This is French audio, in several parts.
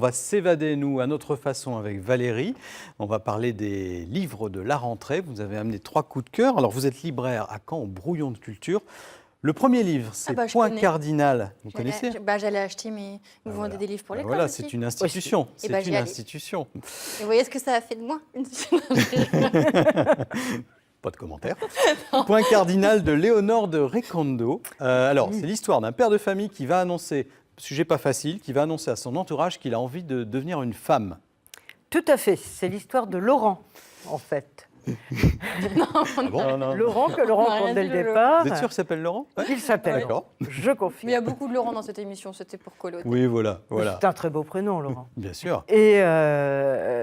va s'évader, nous, à notre façon avec Valérie. On va parler des livres de la rentrée. Vous avez amené 3 coups de cœur. Alors, vous êtes libraire à Caen, au Brouillon de Culture. Le premier livre, c'est Point Cardinal. Vous connaissez? J'allais acheter, mais vous vendez des livres pour l'école voilà, aussi. c'est une institution. C'est une institution. Et vous voyez ce que ça a fait de moi? Pas de commentaire. Point Cardinal de Léonore de Recondo. Alors, c'est l'histoire d'un père de famille qui va annoncer, sujet pas facile, qui va annoncer à son entourage qu'il a envie de devenir une femme. Tout à fait. C'est l'histoire de Laurent, en fait. Non. Laurent, que Laurent rencontre dès le départ. Vous êtes sûr qu'il s'appelle Laurent? Il s'appelle. D'accord. Je confirme. Mais il y a beaucoup de Laurent dans cette émission, c'était pour coloter. Oui, voilà. C'est un très beau prénom, Laurent. Bien sûr. Et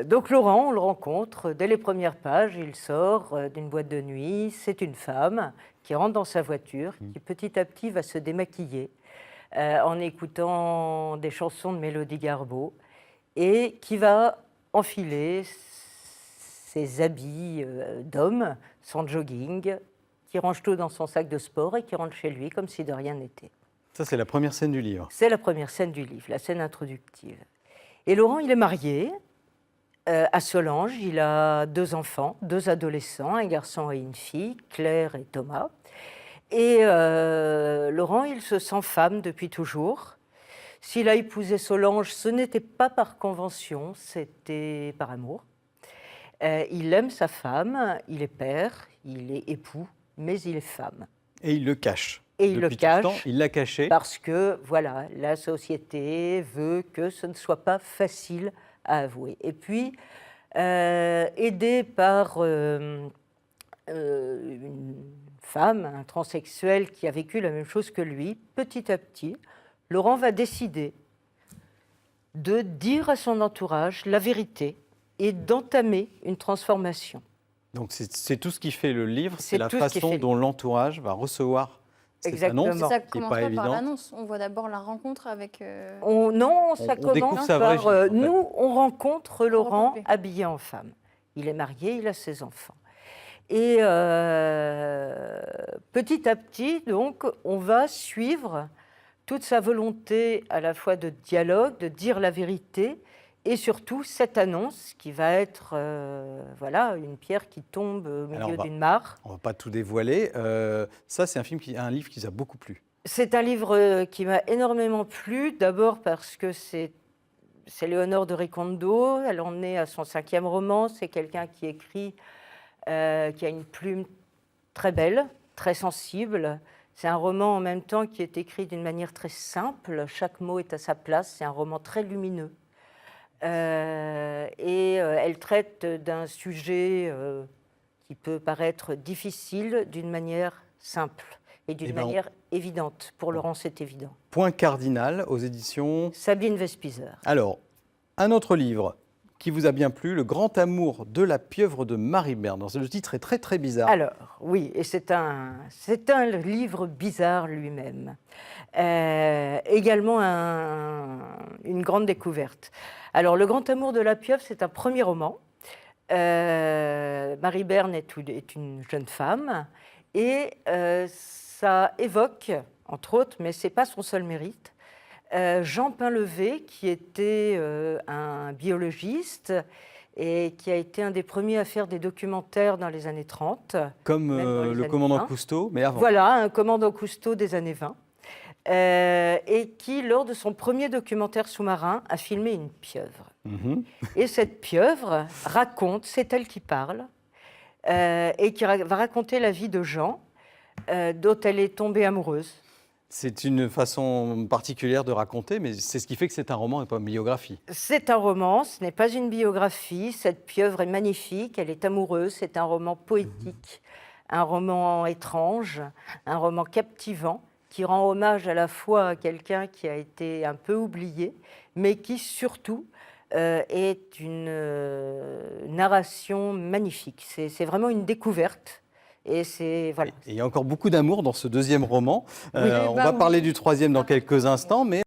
donc Laurent, on le rencontre dès les premières pages. Il sort d'une boîte de nuit. C'est une femme qui rentre dans sa voiture, qui petit à petit va se démaquiller en écoutant des chansons de Mélodie Gardot et qui va enfiler ses habits d'homme, son jogging, qui range tout dans son sac de sport et qui rentre chez lui comme si de rien n'était. Ça, c'est la première scène du livre. C'est la première scène du livre, la scène introductive. Et Laurent, il est marié à Solange. Il a 2 enfants, 2 adolescents, un garçon et une fille, Claire et Thomas. Et Laurent, il se sent femme depuis toujours. S'il a épousé Solange, ce n'était pas par convention, c'était par amour. Il aime sa femme, il est père, il est époux, mais il est femme. Et il le cache. Et il le cache. Tout le temps, il l'a caché. Parce que, voilà, la société veut que ce ne soit pas facile à avouer. Et puis, aidé par une femme, un transsexuel qui a vécu la même chose que lui, petit à petit, Laurent va décider de dire à son entourage la vérité et d'entamer une transformation. Donc c'est tout ce qui fait le livre, c'est la tout ce qui façon fait dont l'entourage va recevoir cette Exactement. annonce, Ça qui n'est commence pas pas par évidente. l'annonce, on voit d'abord la rencontre avec... Non, ça on découvre commence sa vraie par... vie, en fait. Nous, on rencontre Laurent rencontre lui. habillé en femme. Il est marié, il a ses enfants. Et petit à petit, donc, on va suivre toute sa volonté à la fois de dialogue, de dire la vérité, et surtout cette annonce qui va être voilà, une pierre qui tombe au milieu d'une mare. On ne va pas tout dévoiler. Ça, c'est un livre qui vous a beaucoup plu. C'est un livre qui m'a énormément plu, d'abord parce que c'est Léonore de Recondo, elle en est à son 5e roman, c'est quelqu'un qui écrit, qui a une plume très belle, très sensible. C'est un roman en même temps qui est écrit d'une manière très simple, chaque mot est à sa place, c'est un roman très lumineux. Elle traite d'un sujet qui peut paraître difficile d'une manière simple et d'une manière évidente. Pour Laurent, c'est évident. Point Cardinal aux éditions Sabine Vespizer. Alors, un autre livre qui vous a bien plu, Le grand amour de la pieuvre de Marie Berne. Le titre est très très bizarre. Alors, oui, et c'est un livre bizarre lui-même. Également une grande découverte. Alors, Le grand amour de la pieuvre, c'est un premier roman. Marie Berne est une jeune femme et ça évoque, entre autres, mais ce n'est pas son seul mérite, Jean Painlevé, qui était un biologiste et qui a été un des premiers à faire des documentaires dans les années 30. Comme le commandant Cousteau, mais avant. Voilà, un commandant Cousteau des années 20. Et qui, lors de son premier documentaire sous-marin, a filmé une pieuvre. Et cette pieuvre raconte, c'est elle qui parle, et qui va raconter la vie de Jean, dont elle est tombée amoureuse. C'est une façon particulière de raconter, mais c'est ce qui fait que c'est un roman et pas une biographie. C'est un roman, ce n'est pas une biographie. Cette pieuvre est magnifique, elle est amoureuse. C'est un roman poétique, un roman étrange, un roman captivant, qui rend hommage à la fois à quelqu'un qui a été un peu oublié, mais qui surtout est une narration magnifique. C'est vraiment une découverte. Et voilà. Et il y a encore beaucoup d'amour dans ce deuxième roman. On va parler du troisième dans quelques instants, mais